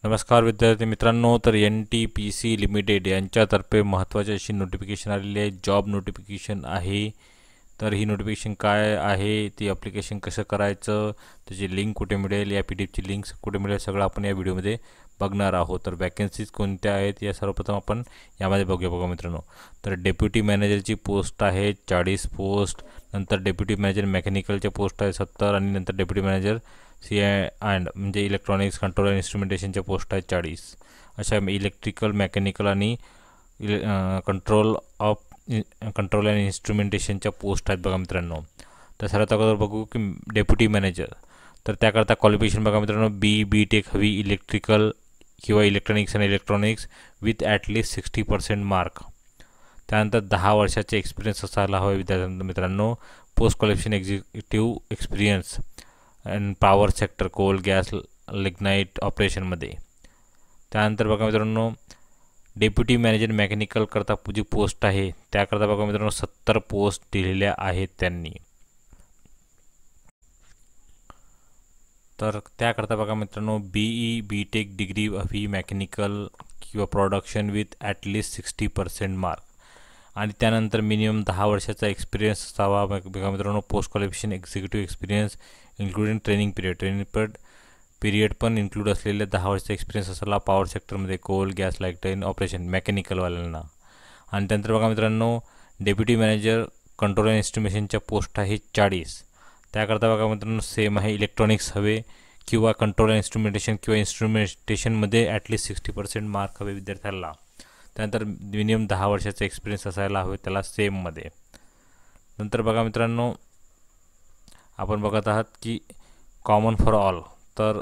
नमस्कार विद्यार्थी मित्रांनो, तर NTPC लिमिटेड यांच्यातर्फे महत्त्वाची अशी नोटिफिकेशन आलेली आहे. जॉब नोटिफिकेशन आहे. तर ही नोटिफिकेशन काय आहे, ती ॲप्लिकेशन कसं करायचं, त्याची लिंक कुठे मिळेल, या PDF ची लिंक कुठे मिळेल, सगळं आपण या व्हिडिओमध्ये बघणार आहोत. तर वॅकन्सीज कोणत्या आहेत या सर्वप्रथम आपण यामध्ये बघा मित्रांनो. तर डेप्युटी मॅनेजरची पोस्ट आहे 40 पोस्ट, नंतर डेप्युटी मॅनेजर मेकॅनिकलच्या पोस्ट आहे 70, आणि नंतर डेप्युटी मॅनेजर CI म्हणजे इलेक्ट्रॉनिक्स कंट्रोल अँड इन्स्ट्रुमेंटेशनच्या पोस्ट आहेत 40. अशा इलेक्ट्रिकल, मेकॅनिकल आणि कंट्रोल अँड इन्स्ट्रुमेंटेशनच्या पोस्ट आहेत बघा मित्रांनो. तर सर्वात अगोदर बघू की डेप्युटी मॅनेजर. तर त्याकरता क्वालिफिकेशन बघा मित्रांनो, BTech हवी, इलेक्ट्रिकल किंवा इलेक्ट्रॉनिक्स आणि इलेक्ट्रॉनिक्स विथ ॲटलिस्ट 60% मार्क. त्यानंतर 10 वर्षाचे एक्सपिरियन्स असायला हवे विद्यार्थ्यांना मित्रांनो. Post qualification executive experience and power sector, coal, gas, lignite ऑपरेशनमध्ये. त्यानंतर बघा मित्रांनो, डेप्युटी मॅनेजर मेकॅनिकल करता जी पोस्ट आहे त्याकरता बघा मित्रांनो 70 पोस्ट दिलेल्या आहेत त्यांनी. तर त्याकरता बघा मित्रांनो, BTech डिग्री हवी, मेकॅनिकल किंवा प्रोडक्शन विथ ॲटलिस्ट 60% मार्क. आणि त्यानंतर मिनिमम 10 वर्षाचा एक्सपिरियन्स असावा बघा मित्रांनो. Post qualification executive experience including training period पण इन्क्लूड असलेले 10 वर्षाचा एक्सपिरियन्स असायला पॉवर सेक्टरमध्ये, कोल, गॅस, लाईट ऑपरेशन मेकॅनिकलवाल्यांना. आणि त्यानंतर बघा मित्रांनो, डेप्युटी मॅनेजर कंट्रोल अँड इन्स्ट्रुमेंटेशनच्या पोस्ट आहे 40. त्याकरता बघा मित्रांनो सेम आहे, इलेक्ट्रॉनिक्स हवे किंवा कंट्रोल अँड इन्स्ट्रुमेंटेशन किंवा इन्स्ट्रुमेंटेशनमध्ये ॲटलिस्ट 60% मार्क हवे विद्यार्थ्याला. त्यानंतर मिनिमम 10 वर्षाचा एक्सपिरियन्स असायला हवे त्याला सेममध्ये. नंतर बघा मित्रांनो, आपण बघत आहात की कॉमन फॉर ऑल. तर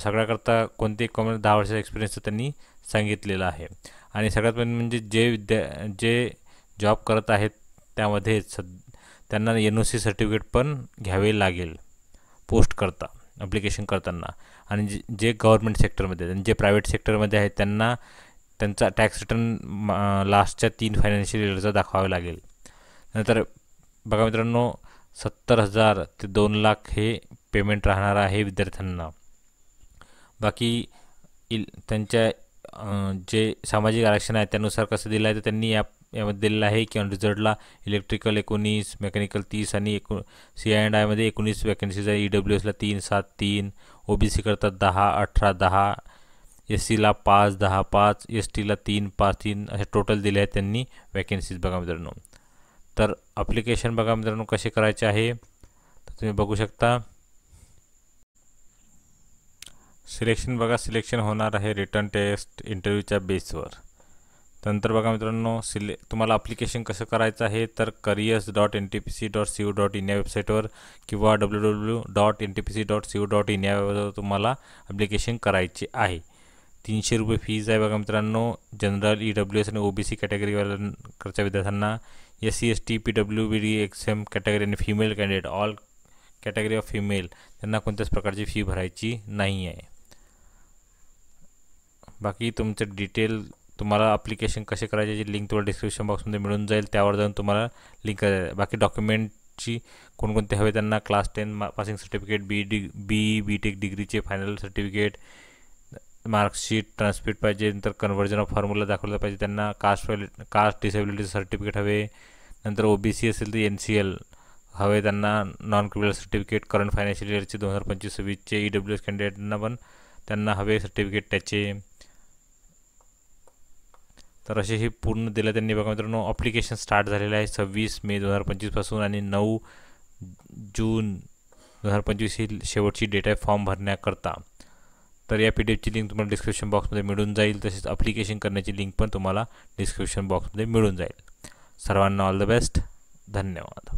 सगळ्याकरता कोणते कॉमन 10 वर्षाचा एक्सपिरियन्स त्यांनी सांगितलेलं आहे. आणि सगळ्यात मेन म्हणजे जे जॉब करत आहेत त्यामध्ये त्यांना NOC सर्टिफिकेट पण घ्यावे लागेल पोस्ट करता ॲप्लिकेशन करताना. आणि जे गव्हर्नमेंट सेक्टरमध्ये आणि जे प्रायव्हेट सेक्टरमध्ये आहेत त्यांना त्यांचा टॅक्स रिटर्न लास्टच्या 3 फायनान्शियल इयरचा दाखवावे लागेल. नंतर बघा मित्रांनो, 70,000 ते 2 लाख हे पेमेंट राहणार आहे विद्यार्थ्यांना. बाकी त्यांच्या जे सामाजिक आरक्षण आहे त्यानुसार कसं दिलं आहे तर त्यांनी यामध्ये दिलेलं आहे की रिझल्टला इलेक्ट्रिकल 19, मेकॅनिकल 30 आणि CI&I मध्ये 19 वॅकन्सीज आहे. EWSला 3, 7, 3, OBC करता 10, 18, 10, SCला 5, 10, 5, STला 3, 5, 3 असे टोटल दिले आहेत त्यांनी वॅकन्सीज बघा मित्रांनो. तर ॲप्लिकेशन बघा मित्रांनो कसे करायचे आहे तर तुम्ही बघू शकता. सिलेक्शन होणार आहे रिटर्न टेस्ट इंटरव्ह्यूच्या बेसवर. नंतर बघा मित्रांनो, तुम्हाला ॲप्लिकेशन कसं करायचं आहे तर careers.ntpc.co.in या वेबसाईटवर किंवा www.ntpc.co.in यावर तुम्हाला ॲप्लिकेशन करायचे आहे. 300 रुपये फीज आहे बघा मित्रांनो. जनरल, EWS आणि OBC कॅटेगरीवाल्यांकडच्या विद्यार्थ्यांना, SC ST PWBD XM category आणि female candidate all category of female त्यांना कोणत्याच प्रकारची फी भरायची नाही आहे. बाकी तुमचे डिटेल तुम्हाला ॲप्लिकेशन कसे करायचे याची लिंक तुम्हाला डिस्क्रिप्शन बॉक्समध्ये मिळून जाईल, त्यावर जाऊन तुम्हाला लिंक करायचं. बाकी डॉक्युमेंटची कोणकोणते हवे त्यांना क्लास 10 पासिंग सर्टिफिकेट, BTech डिग्रीचे फायनल सर्टिफिकेट, मार्कशीट, ट्रान्सक्रिप्ट पाहिजे. नंतर कन्व्हर्जन ऑफ फॉर्म्युला दाखवला पाहिजे त्यांना. कास्ट डिसेबिलिटी सर्टिफिकेट हवे. नंतर OBC असेल तर NCL हवे त्यांना. Non criminal certificate, current financial इयरचे 2025-26चे. EWS कॅन्डिडेटना पण त्यांना हवे सर्टिफिकेट त्याचे. तर असे हे पूर्ण दिलं त्यांनी बघा मित्रांनो. ॲप्लिकेशन स्टार्ट झालेलं आहे 26 मे 2025 पासून आणि 9 जून 2025 ही शेवटची डेट आहे फॉर्म भरण्याकरता. तर या PDF ची लिंक तुम्हाला डिस्क्रिप्शन बॉक्समध्ये मिळून जाईल. तसेच ॲप्लिकेशन करण्याची लिंक पण तुम्हाला डिस्क्रिप्शन बॉक्समध्ये मिळून जाईल. सर्वांना ऑल द बेस्ट. धन्यवाद.